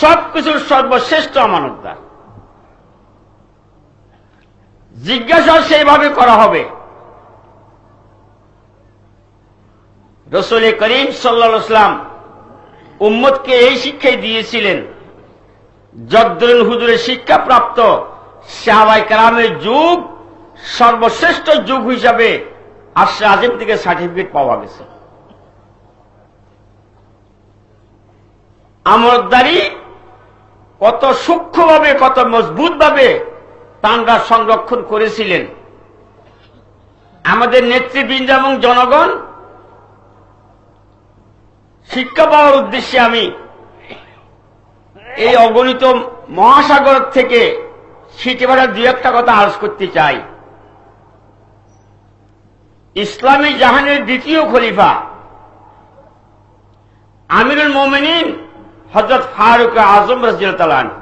সবকিছুর সর্বশ্রেষ্ঠ আমানতদার। জিজ্ঞাসা সেইভাবে করা হবে। রাসূল করিম সাল্লাল্লাহু আলাইহি ওয়াসাল্লাম উম্মতকে এই শিক্ষাই দিয়েছিলেন, জগদুল হুজুরের শিক্ষাপ্রাপ্ত সাহাবায়ে কেরামের যুগ সর্বশ্রেষ্ঠ যুগ হিসাবে আরশে আজিম থেকে সার্টিফিকেট পাওয়া গেছে। আমানতদারি কত সূক্ষ্মভাবে, কত মজবুতভাবে তাঁরা সংরক্ষণ করেছিলেন। আমাদের নেতৃবৃন্দ এবং জনগণ শিক্ষা পাওয়ার উদ্দেশ্যে আমি এই অগণিত মহাসাগর থেকে ছিটে পড়া দুই একটা কথা আরজ করতে চাই। ইসলামী জাহানের দ্বিতীয় খলিফা আমিরুল মুমিনিন হযরত ফারুক আযম রাদিয়াল্লাহু তাআলা আনহু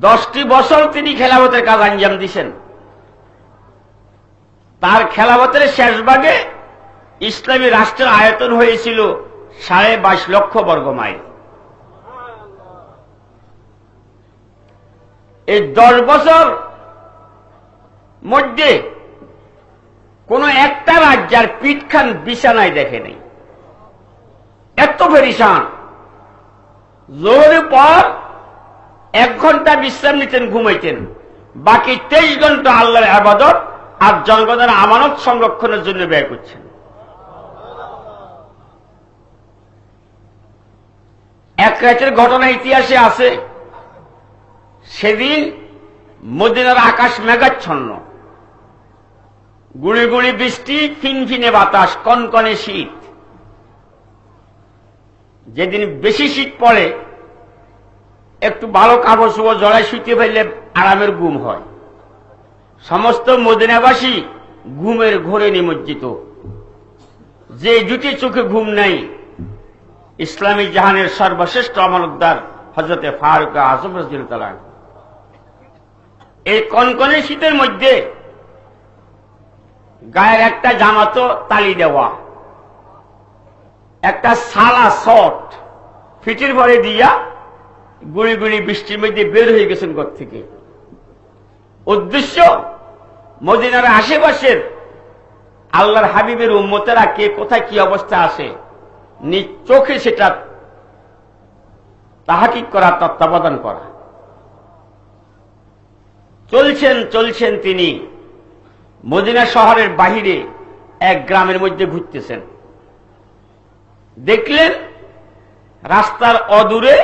10টি বছর তিনি খেলাফতের কাজ আঞ্জাম দিয়েছেন। তার খেলাফতের শেষ ভাগে ইসলামী রাষ্ট্রের আয়তন হয়েছিল 22.5 লক্ষ বর্গ মাইল। এই 10 বছর মধ্যে কোন একটা রাজ্যের পিঠখান বিছানায় দেখে নেই, এত পেরেশান। জোহরের পর 1 ঘন্টা বিশ্রাম নিতেন, ঘুমাইতেন, বাকি 23 ঘন্টা আল্লাহর ইবাদত আর জনগণের আমানত সংরক্ষণের জন্য ব্যয় করছেন। এক রাতের ঘটনা ইতিহাসে আছে। সেদিন মদিনার আকাশ মেঘাচ্ছন্ন, গুড়ি গুড়ি বৃষ্টি, ফিনফিনে বাতাস, কনকনে শীত। যেদিন বেশি শীত পড়ে একটু ভালো কাপড় চোপড় জড়ায় শুতে ফেললে আরামের ঘুম হয়। সমস্ত মদিনাবাসী ঘুমের ঘোরে নিমজ্জিত। যে দুটি চোখে ঘুম নাই, ইসলামী জাহানের সর্বশ্রেষ্ঠ আমানতদার হযরতে ফারুক আযম রাদিয়াল্লাহু তাআলা। এই কনকনে শীতের মধ্যে গায়ের একটা জামাতো তালি দেওয়া, একটা সালা শর্ট ফিটের ভরে দিয়া গুড়ি গুড়ি বৃষ্টির মধ্যে বের হয়ে গেছেন ঘর থেকে। উদ্দেশ্য মদিনার আশেপাশের আল্লাহর হাবিবের উম্মতেরা কে কোথায় কি অবস্থা আছে নিজ চোখে সেটা তাহাকিক করা, তত্ত্বাবধান করা। চলছেন তিনি মদিনা শহরের বাহিরে এক গ্রামের মধ্যে ঘুরতেছেন। দেখলেন রাস্তার অদূরে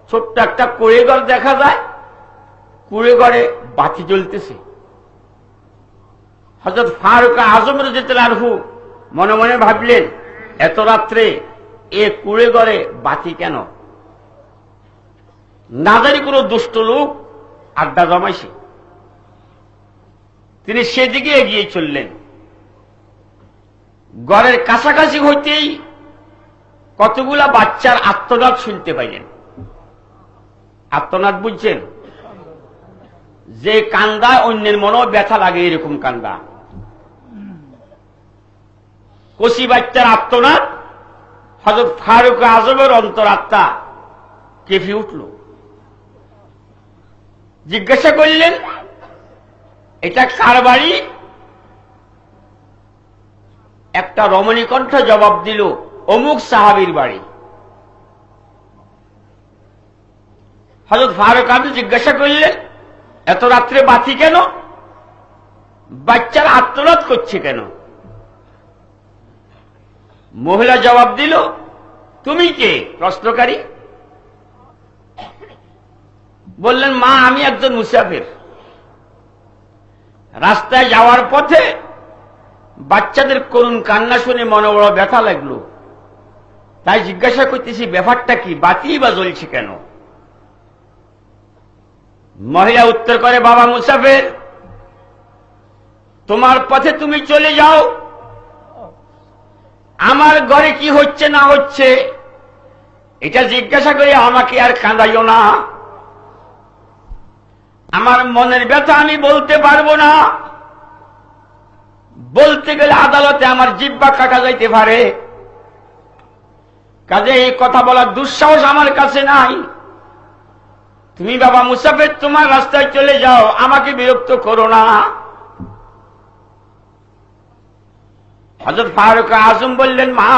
ছোট্ট একটা কুঁড়েঘর দেখা যায়, কুঁড়েঘরে বাতি জ্বলতেছে। হযরত ফারুক আযম রাদিয়াল্লাহু আনহু মনে মনে ভাবলেন, এত রাত্রে এ কুঁড়েঘরে বাতি কেন? না জানি কোনো দুষ্ট লোক আড্ডা জমাইছে। তিনি সেদিকে এগিয়ে চললেন। ঘরের কাছাকাছি হইতেই কতগুলা বাচ্চার আর্তনাদ শুনতে পাইলেন। আর্তনাদ বুঝছেন? যে কান্দা অন্যের মনেও ব্যথা লাগে, এরকম কান্দা। কচি বাচ্চার আর্তনাদ হযরত ফারুক আযমের অন্তরাত্মা কেঁপে উঠল। জিজ্ঞাসা করলেন, এটা কার বাড়ি? একটা রমণী কণ্ঠ জবাব দিল, অমুক সাহাবীর বাড়ি। হযরত ফারুক আযম জিজ্ঞাসা করলেন, এত রাত্রে বাতি কেন? বাচ্চার আর্তনাদ করছে কেন? মহিলা জবাব দিল, তুমি কে? প্রশ্নকারী বললেন, মা আমি একজন মুসাফির, রাস্তায় যাওয়ার পথে বাচ্চাদের করুণ কান্না শুনে মনে বড় ব্যথা লাগলো, তাই জিজ্ঞাসা করতেছি ব্যাপারটা কি, বাতি বা জ্বলছে কেন? মহিলা উত্তর করে, বাবা মুসাফির, তোমার পথে তুমি চলে যাও, আমার ঘরে কি হচ্ছে না হচ্ছে এটা জিজ্ঞাসা করে আমাকে আর কাঁদাইও না। আমার মনের ব্যথা আমি বলতে পারবো না, বলতে গেলে আদালতে আমার জিহ্বা কাটা যাইতে পারে। কাজে এই কথা বলার দুঃসাহস আমার কাছে নাই। তুমি বাবা মুসাফির তোমার রাস্তায় চলে যাও, আমাকে বিরক্ত করো না। হযরত ফারুক আজম বললেন, মা,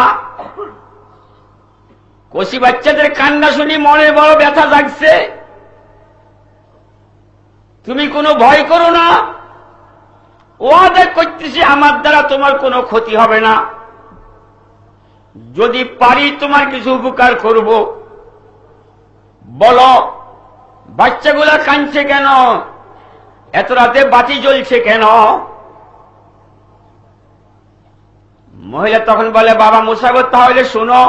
কচি বাচ্চাদের কান্না শুনি মনে বড় ব্যথা জাগছে, তুমি কোনো ভয় করো না, ওয়াদা করতেছি আমার দ্বারা তোমার কোনো ক্ষতি হবে না, যদি পারি তোমার কিছু উপকার করব। বলো, বাচ্চাগুলা কাঁদছে কেন? এত রাতে বাতি জ্বলছে কেন? মহিলা তখন বলে, বাবা মুসাফির, তাহলে শোনো,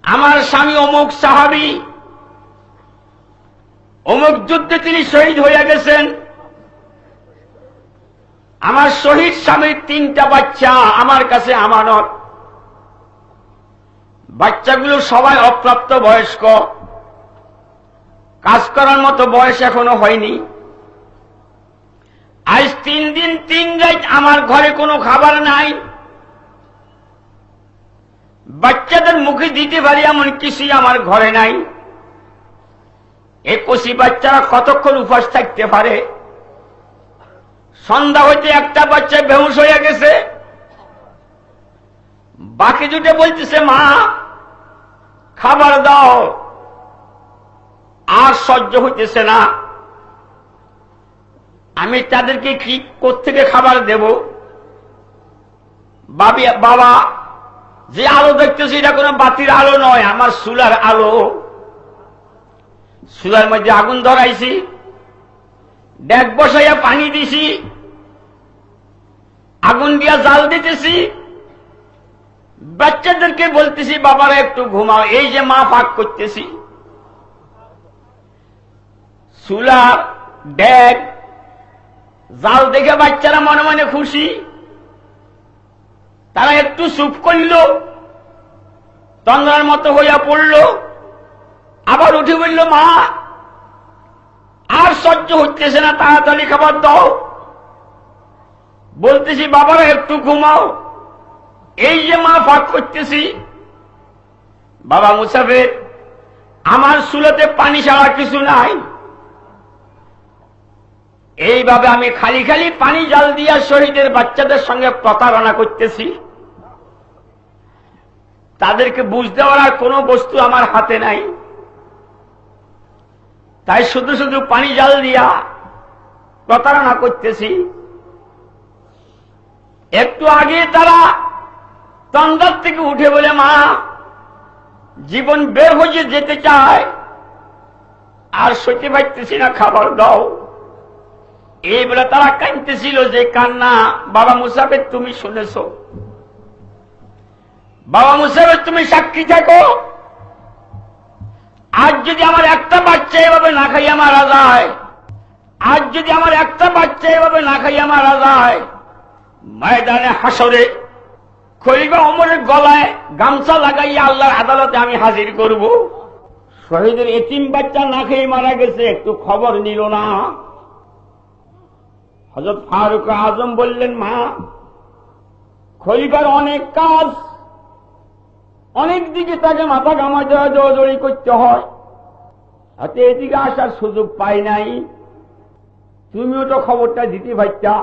আমার স্বামী অমুক সাহাবী, অমুক যুদ্ধে তিনি শহীদ হইয়া গেছেন। আমার শহীদ স্বামীর 3টা বাচ্চা আমার কাছে আমানত। বাচ্চাগুলো সবাই অপ্রাপ্ত বয়স্ক, কাজ করার মতো বয়স এখনো হয়নি। আজ 3 দিন 3 রাত আমার ঘরে কোনো খাবার নাই, বাচ্চাদের মুখে দিতে পারি এমন কিছুই আমার ঘরে নাই। এই কচি বাচ্চারা কতক্ষণ উপাস থাকতে পারে? সন্ধ্যা হইতে একটা বাচ্চা বেহুশ হয়ে গেছে, বাকি দুটো বলতেছে, মা খাবার দাও, আর সহ্য হইতেছে না। আমি তাদেরকে কি কোত্থেকে খাবার দেব? বাবা, যে আলো দেখতেছি এটা কোনো বাতির আলো নয়, আমার চুলার আলো। চুলার মধ্যে আগুন ধরাইছি, ডেক বসাইয়া পানি দিছি, আগুন দিয়া জাল দিতেছি, বাচ্চাদেরকে বলতেছি, বাবারা একটু ঘুমাও। এই যে মা পাক করতেছি, চুলার ডেক জাল দেখে বাচ্চারা মনে মনে খুশি। তারা একটু চুপ করল, তন্দ্রার মতো হইয়া পড়ল, আবার উঠে বলল, মা আর সহ্য হইতেছে না, তাড়াতাড়ি খাবার দাও। বলতেছি, বাবারা একটু ঘুমাও। এই যে মা ফাঁক করতেছি। বাবা মুসাফির, আমার চুলাতে পানি ছাড়া কিছু নাই, এইভাবে আমি খালি খালি পানি জাল দিয়া শহীদের বাচ্চাদের সঙ্গে প্রতারণা করতেছি। তাদেরকে বুঝ দেওয়ার আর কোনো বস্তু আমার হাতে নাই, তাই শুধু শুধু পানি জাল দিয়া প্রতারণা করতেছি। একটু আগে তারা তন্দ্রার থেকে উঠে বলে, মা জীবন বের হয়ে যেতে চায়, আর সইতে পারতেছি না, খাবার দাও। এই বলে তারা কাঁদতেছিল। যে কান্না বাবা মুসাফির তুমি শুনেছ, বাবা মুসাফির তুমি সাক্ষী থাকো। আজ যদি আমার একটা বাচ্চা এভাবে না খাইয়া মারা যায়, আজ যদি আমার একটা বাচ্চা এভাবে না খাইয়া মারা যায়, ময়দানে হাসরে খলিফা ওমরের গলায় গামছা লাগাইয়া আল্লাহর আদালতে আমি হাজির করব। শহীদের এতিম বাচ্চা না খেয়ে মারা গেছে, একটু খবর নিল না। হযরত ফারুক আজম বললেন, মা খলিফার অনেক কাজ, অনেক দিকে তাকে মাথা ঘামাতে হয়, দৌড়দৌড়ি করতে হয়, হাতে এদিকে আসার সুযোগ পাই নাই। তুমিও তো খবরটা দিতে পারতা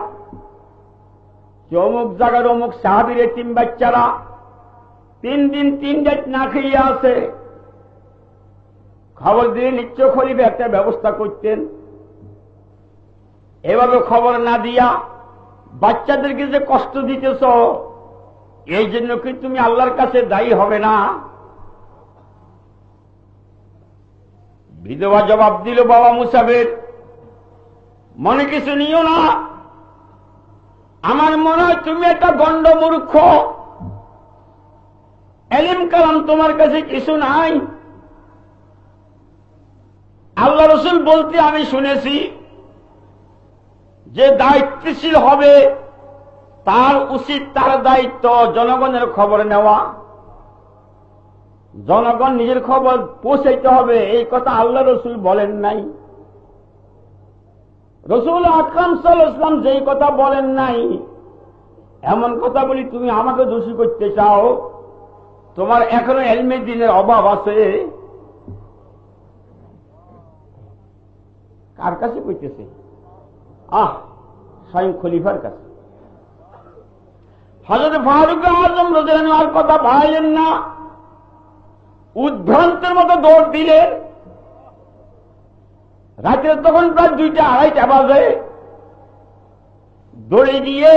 যে অমুক জায়গার অমুক সাহাবীর এতিম বাচ্চারা 3 দিন 3 রাত না খেয়ে আছে। খবর দিয়ে নিশ্চয় খলিফা একটা ব্যবস্থা করতেন। এভাবে খবর না দিয়া বাচ্চাদেরকে যে কষ্ট দিতেছ, এই জন্য কি তুমি আল্লাহর কাছে দায়ী হবে না? বিধবা জবাব দিল, বাবা মুসাফির মনে কিছু নিও না, আমার মনে হয় তুমি একটা গণ্ড মূর্খ, এলিম কালাম তোমার কাছে কিছু নাই। আল্লাহ রসুল বলতে আমি শুনেছি যে দায়িত্বশীল হবে তার উচিত, তার দায়িত্ব জনগণের খবর নেওয়া, জনগণ নিজের খবর পৌঁছাইতে হবে। এই কথা আল্লাহ রসুল বলেন নাই। রসুল আকরাম সাল্লাল্লাহু আলাইহি ওয়াসাল্লাম যেই কথা বলেন নাই, এমন কথা বলি তুমি আমাকে দোষী করতে চাও? তোমার এখনো এলমে দিনের অভাব আছে। কার কাছে কইতেছে? স্বয়ং খলিফার কাছে। হযরত ফারুক আযম রাদিয়াল্লাহু আনহুর কথা ভাইলেন না, উদ্ভ্রান্তের মতো দৌড় দিলেন। রাতের তখন প্রায় 2টা-2:30 বাজে। দৌড়ে গিয়ে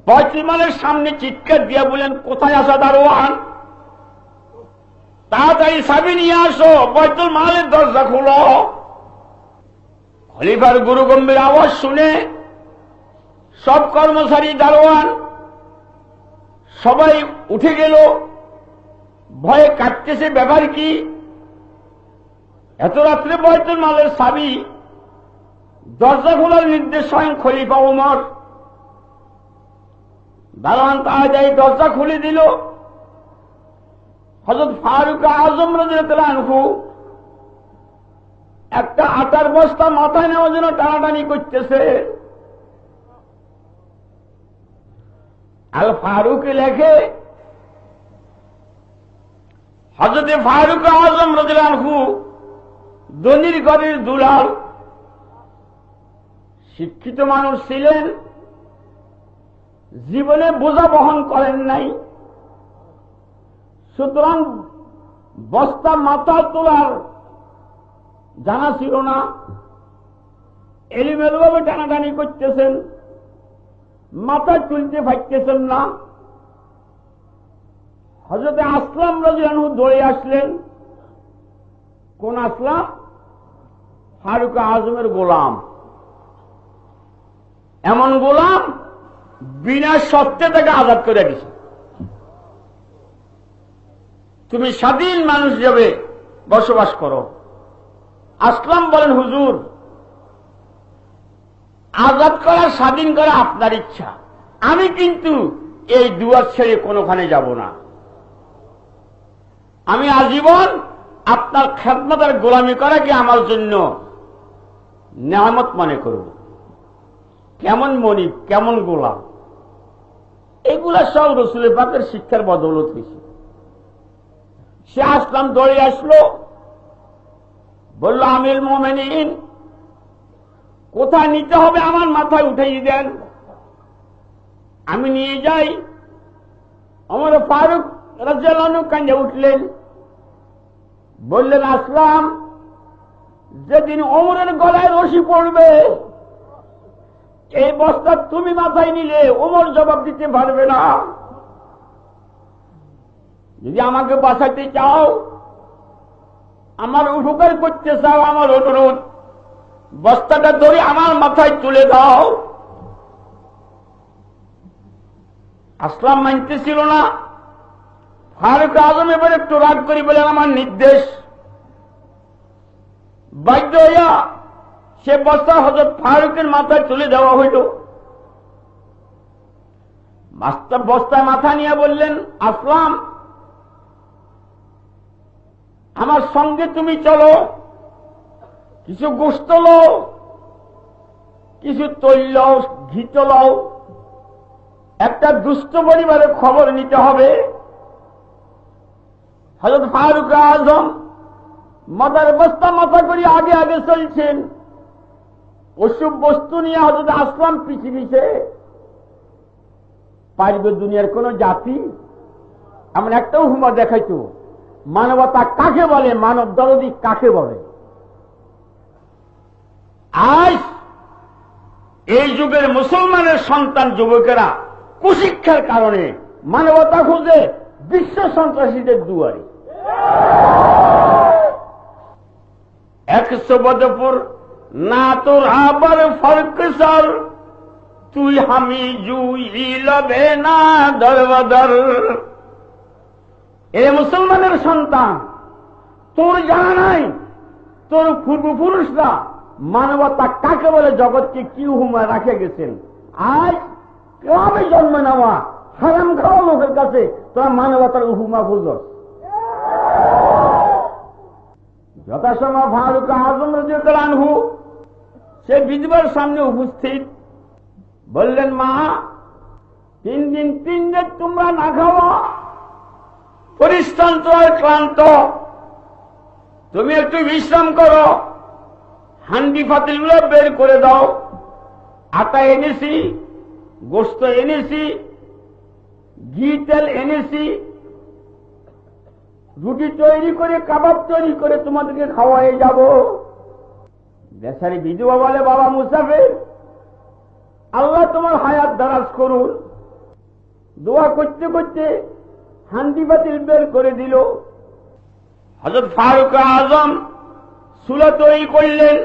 বাইতুল মালের সামনে চিৎকার দিয়ে বলেন, কোথায় আসা দারোয়ান, তাড়াতাড়ি চাবি নিয়ে আসো, বাইতুল মালের দরজা খোলো। খলিফার গুরু গম্ভীর আওয়াজ শুনে সব কর্মচারী, দারোয়ান সবাই উঠে গেল, ভয়ে কাঁপতেছে। ব্যাপার কি? এত রাত্রে বাইতুল মালের চাবি, দরজা খোলার নির্দেশ স্বয়ং খলিফা ওমর। দারোয়ান তাড়াতাড়ি দরজা খুলে দিল। হযরত ফারুক আযম রাদিয়াল্লাহু আনহু একটা আটার বস্তা মাথায় নেওয়ার জন্য টানাটানি করতেছে। আল ফারুক লেখে, হযরত ফারুক আযম রাদিয়াল্লাহু আনহু ধনীর ঘরের দুলাল, শিক্ষিত মানুষ ছিলেন, জীবনে বোঝা বহন করেন নাই। সুতরাং বস্তা মাথা তোলার জানা ছিল না, এলোমেলোভাবে টানাটানি করতেছেন, মাথা তুলতে পারতেছেন না। হযরত আসলাম রাদিয়াল্লাহু আনহু দৌড়ে আসলেন। কোন আসলাম? ফারুক আযমের গোলাম। এমন গোলাম বিনা শর্তে তাকে আজাদ করে দিছে। তুমি স্বাধীন মানুষ যাবে বসবাস করো। আসলাম বলেন, হুজুর, আজাদ করা, স্বাধীন করা আপনার ইচ্ছা, আমি কিন্তু এই দুয়ার ছেড়ে কোনোখানে যাব না। আমি আজীবন আপনার খেদমত আর গোলামি করাকে আমার জন্য নেয়ামত মনে করব। কেমন মনিব, কেমন গোলাম, এগুলা সব রাসূল পাকের শিক্ষার বদৌলত হয়েছে। সে আসলাম দৌড়ে আসলো, বলল, আমিরুল মুমিনিন, কোথায় নিতে হবে আমার মাথায় উঠিয়ে দেন, আমি নিয়ে যাই। ওমর ফারুক রাদিয়াল্লাহু আনহু কাঁদে উঠলেন, বললেন, আসলাম, যেদিন ওমরের গলায় রশি পড়বে, এই বস্তা তুমি মাথায় নিলে ওমর জবাব দিতে পারবে না। যদি আমাকে বাঁচাতে চাও, আমার উপকার করতে চাও, আমার অনুরোধ, বস্তাটা ধরে আমার মাথায় তুলে দাও। আসলাম মানতেছিল না। ফারুক আযম এবার একটু রাগ করি বলেন, আমার নির্দেশ। বাধ্য হইয়া সে বস্তা হযরত ফারুকের মাথায় তুলে দেওয়া হইল। মাস্টার বস্তায় মাথা নিয়ে বললেন, আসলাম, আমার সঙ্গে তুমি চলো, কিছু গোশত লও, কিছু তৈল লও, ঘিত লও, একটা দুষ্ট পরিবারের খবর নিতে হবে। হযরত ফারুক আযম মাথার বস্তা মাথা করে আগে আগে চলছেন, ওসব বস্তু নিয়ে হযরত আসলাম পিছে পিছে। পারবে দুনিয়ার কোন জাতি এমন একটা উপমা দেখাইতো, মানবতা কাকে বলে, মানব দরদি কাকে বলে। আজ এই যুগের মুসলমানের সন্তান যুবকেরা কুশিক্ষার কারণে মানবতা খুঁজে বিশ্ব সন্ত্রাসীদের দুয়ারে। 100 বদপুর না তোর আবার ফরকসর, তুই হামি জুই লবে না দরবদর। এ মুসলমানের সন্তান, তোর জানা নাই তোর পূর্বপুরুষরা মানবতা কাকে বলে, জগৎকে কি হুমা রাখে গেছেন। আজ গ্রামে জন্ম নেওয়া হারাম খাওয়া লোকের কাছে তোরা মানবতার হুমা বুঝস। যথাসময় ফারুক আযম রাদিয়াল্লাহু আনহু সে বিধবার সামনে উপস্থিত, বললেন, মা, 3 দিন 3 রাত তোমরা না খাওয়া, পরিশ্রান্ত আর ক্লান্ত, তুমি একটু বিশ্রাম করো, হান্ডি পাতিলগুলো বের করে দাও, আটা এনেছি, গোশত এনেছি, ঘি তেল এনেছি, রুটি তৈরি করে কাবাব তৈরি করে তোমাদেরকে খাওয়াই যাব। বেচারি বিধবা বলে, বাবা মুসাফির, আল্লাহ তোমার হায়াত দারাজ করুন। দোয়া করতে করতে হান্ডি পাতিল বের করে দিল। হযরত ফারুক আজম চুলা তৈরি করলেন,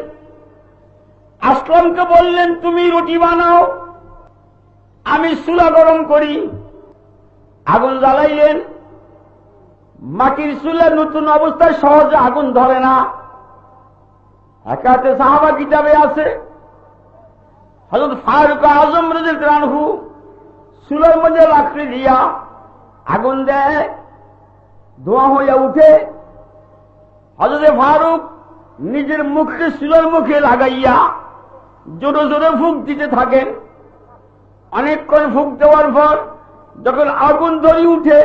আসলামকে বললেন তুমি রুটি বানাও, আমি চুলা গরম করি। আগুন জ্বালাইলেন। মাটির চুলা নতুন অবস্থায় সহজে আগুন ধরে না, একাতে সাহাবা কিতাবে আছে। হযরত ফারুক আজম রাদিয়াল্লাহু আনহু চুলার মধ্যে লাকড়ি দিয়া আগুন দেয়, ধোঁয়া হয়ে উঠে। হযরত ফারুক নিজের মুখকে চুলার মুখে লাগাইয়া জোরে জোরে ফুঁক দিতে থাকেন। অনেকক্ষণ ফুঁক দেওয়ার পর যখন আগুন ধরে উঠে,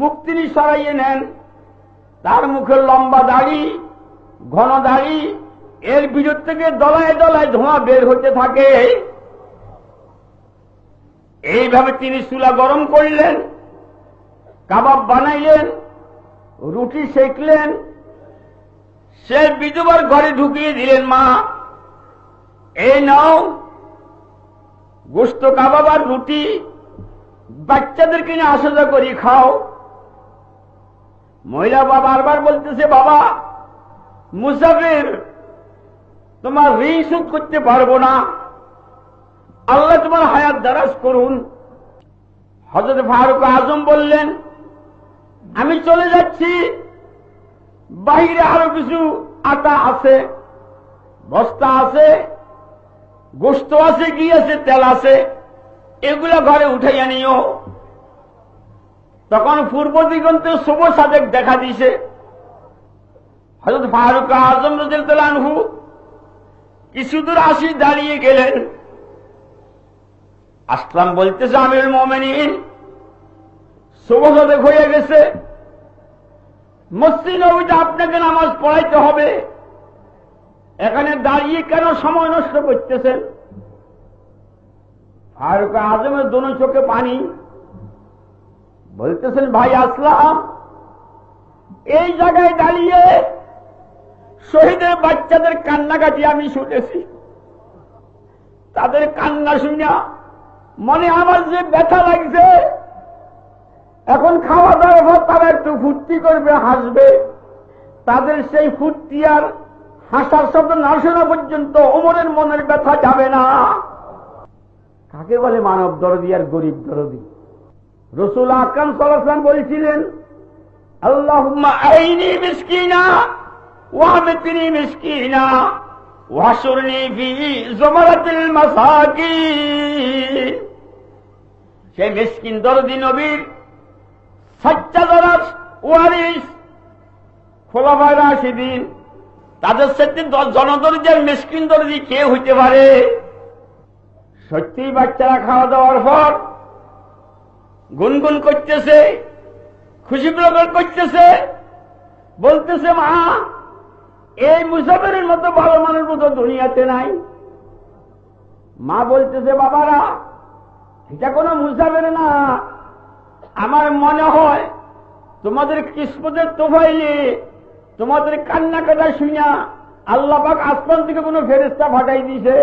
মুখ তিনি সরাইয়ে নেন। তার মুখে লম্বা দাড়ি, ঘন দাড়ি, এর ভিতর থেকে দলায় দলায় ধোঁয়া বের হতে থাকে। এইভাবে তিনি চুলা গরম করলেন, কাবাব বানাইলেন, রুটি সেকলেন। সে বিধবার ঘরে ঢুকিয়ে দিলেন, মা এই নাও গোশত কাবাব আর রুটি, বাচ্চাদেরকে নিয়ে আসা করি খাও। মহিলা বারবার বলতেছে, বাবা মুসাফির, তোমার ঋণ শোধ করতে পারবো না, আল্লাহ তোমার হায়াত দারাজ করুন। হযরত ফারুক আজম বললেন, আমি চলে যাচ্ছি, বাহিরে আরো কিছু আটা আছে, বস্তা আছে, গোশত আছে, ঘি আছে, তেল আছে, এগুলো ঘরে উঠাইয়া নিও। তখন পূর্ব দিগন্তে শুভ সাদেক দেখা দিছে। হযরত ফারুক আজম রাদিয়াল্লাহু আনহু কিছু দূর আসি দাঁড়িয়ে গেলেন। আসলাম বলতেছে, আমিরুল মুমিনিন, শুভ সাদেক হয়ে গেছে, মসজিদ নববীতে আপনাকে নামাজ পড়াইতে হবে, এখানে দাঁড়িয়ে কেন সময় নষ্ট করতেছেন? ফারুক আজমের দোনো চোখে পানি। বলতেছেন, ভাই আসলাম, এই জায়গায় দাঁড়িয়ে শহীদের বাচ্চাদের কান্নাকাটি আমি শুনেছি, তাদের কান্না শুনিয়া মনে আমার যে ব্যথা লাগছে। এখন খাওয়া দাওয়ার পর তারা একটু ফুর্তি করবে, হাসবে, তাদের সেই ফুর্তি আর হাসার শব্দ না শোনা পর্যন্ত ওমরের মনের ব্যথা যাবে না। কাকে বলে মানব দরদি আর গরিব দরদি? রাসূল আকরাম সাল্লাল্লাহু আলাইহি ওয়াসাল্লাম বলেছিলেন, আল্লাহুম্মা আইনি মিসকিনা ওয়াহমিতনি মিসকিনা ওয়াহশুরনি ফি যুমরাতিল মাসাকিন। সেই মিসকিন দরদি নবীর সচ্চা দরদ ওয়ারিস খোলাফায়ে রাশিদিন, তাদের সাথে জনদরদি আর মিসকিন দরদি কে হইতে পারে? সত্যিই বাচ্চারা খাওয়া দাওয়ার পর গুনগুন করতেছে, খুশি প্রকাশ করতেছে, বলতেছে, মা এই মুসাফিরের মতো ভালো মানুষ মতো দুনিয়াতে নাই। মা বলতেছে, বাবারা এটা কোনো মুসাফির না, আমার মনে হয় তোমাদের কিসমতের তোফাইলে তোমাদের কান্না কাটা শুনিয়া আল্লাহ পাক আসমান থেকে কোনো ফেরেশতা পাঠাই দিয়েছে।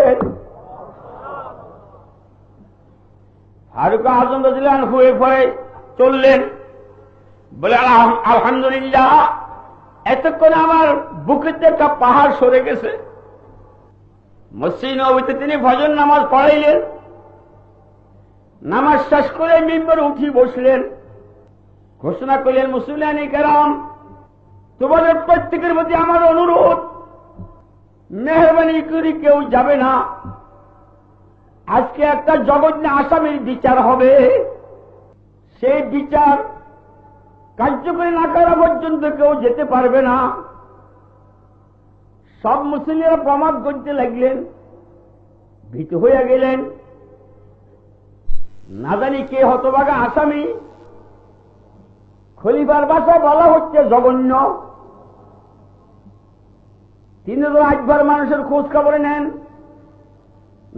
ফারুক আজম রাদিয়াল্লাহু আনহু পরে চললেন, বলে আলহামদুলিল্লাহ, এতক্ষণ আমার বুকের একটা পাহাড় সরে গেছে। মসজিদ নববীতে তিনি ফজর নামাজ পড়াইলেন। নামাজ শেষ করে মিম্বরে উঠি বসলেন, ঘোষণা করলেন, মুসলিয়ানে কেরাম, তোমাদের প্রত্যেকের প্রতি আমার অনুরোধ, মেহরবানি করে কেউ যাবে না, আজকে একটা জঘন্য আসামির বিচার হবে। সেই বিচার কার্যকরী না করা পর্যন্ত কেউ যেতে পারবে না। সব মুসলিমরা প্রমাদ করতে লাগলেন, ভীত হয়ে গেলেন, না জানি কে হতভাগা আসামি। খলিফার বাসা বলা হচ্ছে জঘন্য। তিনি তো একবার মানুষের খোঁজ খবরে নেন,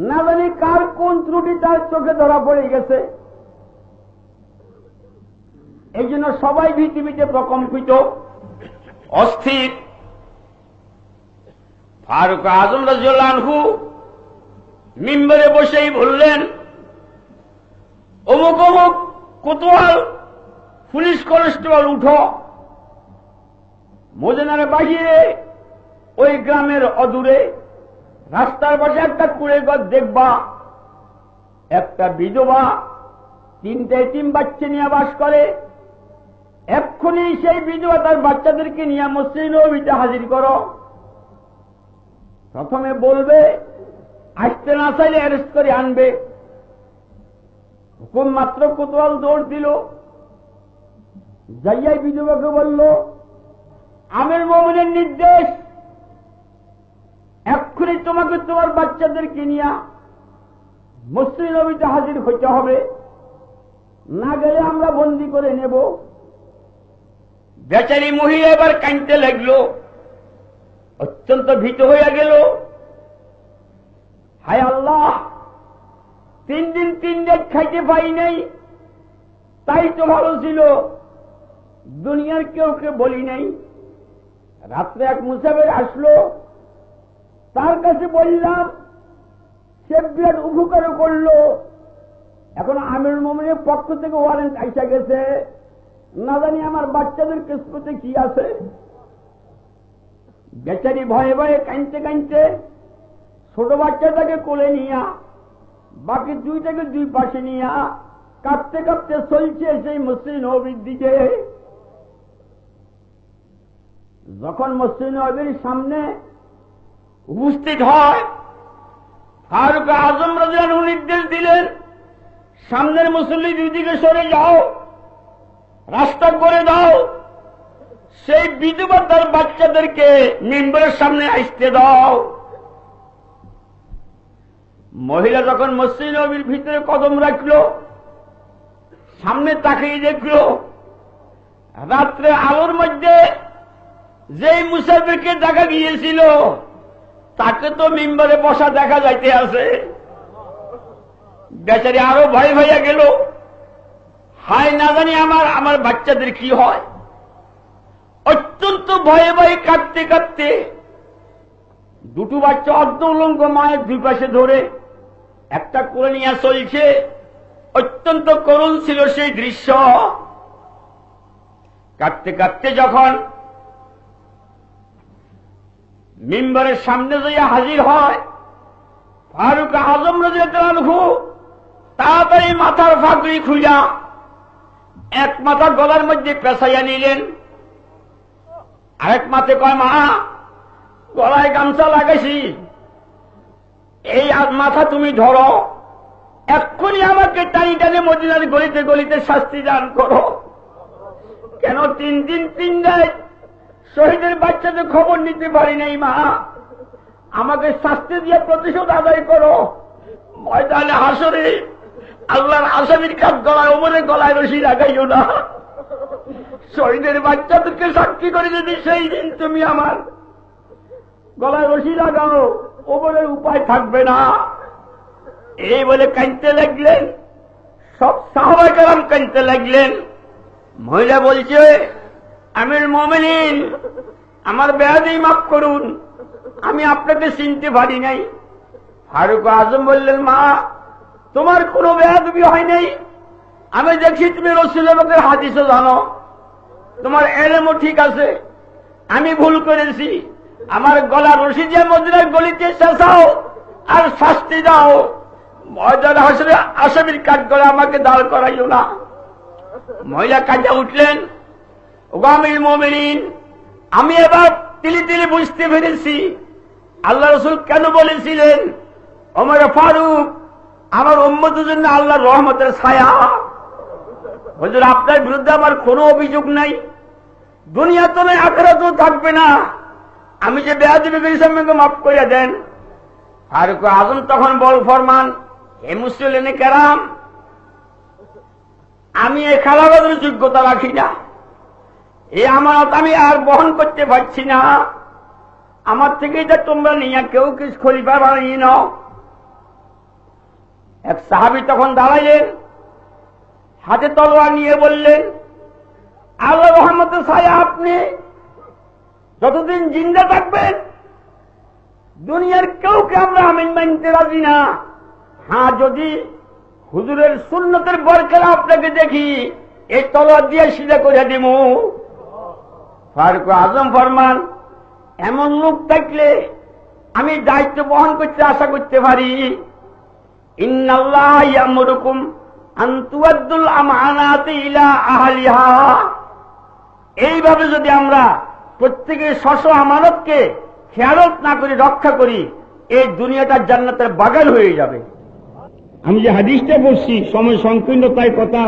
না জানি কার কোন ত্রুটি তার চোখে ধরা পড়ে গেছে। এই জন্য সবাই ভীতিতে প্রকম্পিত, অস্থির। ফারুক আজম রাদিয়াল্লাহু আনহু মিম্বরে বসেই বললেন, অমুক অমুক কোতোয়াল পুলিশ কনস্টেবল উঠো, মদিনার বাহিরে ওই গ্রামের অদূরে রাস্তার পাশে একটা কুড়ে ঘর দেখবা, একটা বিধবা 3টে এতিম বাচ্চা নিয়ে বাস করে। এক্ষুনি সেই বিধবা তার বাচ্চাদেরকে নিয়ে মসজিদ নববীতে হাজির করো। প্রথমে বলবে, আসতে না চাইলে অ্যারেস্ট করে আনবে। হুকুম মাত্র কোতোয়াল দৌড় দিল, যাইয়াই বিধবাকে বলল, আমির মুমিনের নির্দেশ, এক্ষুনি তোমাকে তোমার বাচ্চাদেরকে নিয়ে মসজিদ নববীতে হাজির হইতে হবে, না গেলে আমরা বন্দী করে নেব। বেচারি মহিলা এবার কাঁদতে লাগলো, অত্যন্ত ভীত হইয়া গেল। হায় আল্লাহ, 3 দিন 3 রাত খাইতে পাই নাই, তাই তো ভালো ছিল, দুনিয়ার কেউকে বলি নাই। রাত্রে এক মুসাফির আসলো, তার কাছে বললাম, সে বিরাট উপকার করলো। এখন আমিরুল মুমিনের পক্ষ থেকে ওয়ারেন্ট আইসা গেছে, না জানি আমার বাচ্চাদের কিসমতে কি আছে। বেচারি ভয়ে ভয়ে কাঁদতে কাঁদতে ছোট বাচ্চাটাকে কোলে নিয়া, বাকি 2টাকে 2 পাশে নিয়া কাঁদতে কাঁদতে চলছে সেই মসজিদ নববীর দিকে। যখন মসজিদ নববীর সামনে উপস্থিত হয়, ফারুক আজম রাদিয়াল্লাহু আনহু নির্দেশ দিলেন, সামনের মুসল্লি 2 দিকে সরে যাও, রাস্তা করে দাও। সেই বিধবা তার বাচ্চাদেরকে মিম্বরের সামনে আসতে দাও। মহিলা যখন মসজিদ নববীর ভিতরে কদম রাখলো, সামনে তাকিয়ে দেখলো, রাত্রে আলোর মধ্যে যেই মুসাফিরকে দেখা গিয়েছিল তাকে তো মিম্বরে বসা দেখা যাইতে আছে। বেচারি আরো ভয় হইয়া গেল, হায় না জানি আমার বাচ্চাদের কি হয়। অত্যন্ত ভয়ে ভয়ে কাঁদতে কাঁদতে 2টো বাচ্চা অর্ধ উলঙ্গ মায়ের 2 পাশে ধরে একটা কোলে নিয়ে চলছে। অত্যন্ত করুণ ছিল সেই দৃশ্য। কাঁদতে কাঁদতে যখন মিম্বরের সামনে যাইয়া হাজির হয়, ফারুক আজম রাদিয়াল্লাহু আনহু তাড়াতাড়ি মাথার ফাগড়ি খুঁজা এক মাথা গলার মধ্যে পেঁচাইয়া নিলেন, আরেক মাথে কয়, মা গলায় গামছা লাগাইছি, এই মাথা তুমি ধরো, এক্ষুনি আমাকে টানি টানি মদিনার গলিতে গলিতে শাস্তি দান করো। কেন 3 দিন 3 রাত শহীদের বাচ্চাদের খবর নিতে পারি নাই, মা আমাকে শাস্তি দিয়ে প্রতিশোধ আদায় করো। ময়দানে হাসরে আল্লাহর আসামির কাজ গলায়, ওমরের গলায় রশি লাগাইও না। শহীদের বাচ্চাদেরকে সাক্ষী করে যদি সেই দিন তুমি আমার গলায় রশি লাগাও, ওমরের উপায় থাকবে না। এই বলে কাঁদতে লাগলেন, সব সাহাবায়ে কেরাম কাঁদতে লাগলেন। মহিলা বলছে, আমিরুল মুমিনিন, আমার বেয়াদবি মাফ করুন, আমি আপনাকে চিনতে পারি নাই। ফারুক আজম বললেন, মা তোমার কোনো বেয়াদবি হয় নাই, আমি দেখছি তুমি রাসূলুল্লাহর হাদিসও জানো, তোমার ইলমও ঠিক আছে। আমি ভুল করেছি, আমার গলা রশি দিয়ে মদিনার গলিতে চেঁচাও আর শাস্তি দাও। ময়দানে হাসরে আসামির কাঠ গলা আমাকে দাঁড় করাইও না। মহিলা কাঁদে উঠলেন, ওগো আমিরুল মুমিনিন, আমি এবার তিলে তিলে বুঝতে পেরেছি আল্লাহ রাসূল কেন বলেছিলেন, ওমর ফারুক আমার উম্মতের জন্য আল্লাহর রহমতের ছায়া। হুজুর, আপনার বিরুদ্ধে আমার কোনো অভিযোগ নাই, দুনিয়া তো নয় আখিরাতেও থাকবে না, আমি যে বেয়াদবি করেছি আমাকে মাফ করে দেন। ফারুক আজম তখন বল ফরমান, হে মুসলিম কেরাম, আমি এই খেলাবাদের যোগ্যতা রাখি না, এই আমানত আমি আর বহন করতে পারছি না, আমার থেকে এটা তোমরা নিয়ে কেউ কিছু খলিফা বানিয়ে নাও। এক সাহাবী তখন দাঁড়াইলেন, হাতে তলোয়ার নিয়ে বললেন, আল্লাহ রহমতের ছায়া আপনি যতদিন জিন্দা থাকবেন দুনিয়ার কেউকে আমরা আমিন মানতে রাজি না। হ্যাঁ, যদি হুজুরের সুন্নতের বরকেলা আপনাকে দেখি এই তলোয়ার দিয়ে সিধা করে দিব। ফারুক আজম ফরমান, এমন লোক থাকলে আমি দায়িত্ব বহন করতে আশা করতে পারি। ইন্নাল্লাহ ইয়ামুরুকুম আন তুআদ্দুল আমানাতি ইলা আহলিহা। এইভাবে যদি আমরা প্রত্যেকের স্ব আমানতকে খেয়ালত না করে রক্ষা করি, এই দুনিয়াটা জান্নাতের বাগান হয়ে যাবে। আমি যে হাদিসটা বলছি সময় সংকীর্ণতায় কথা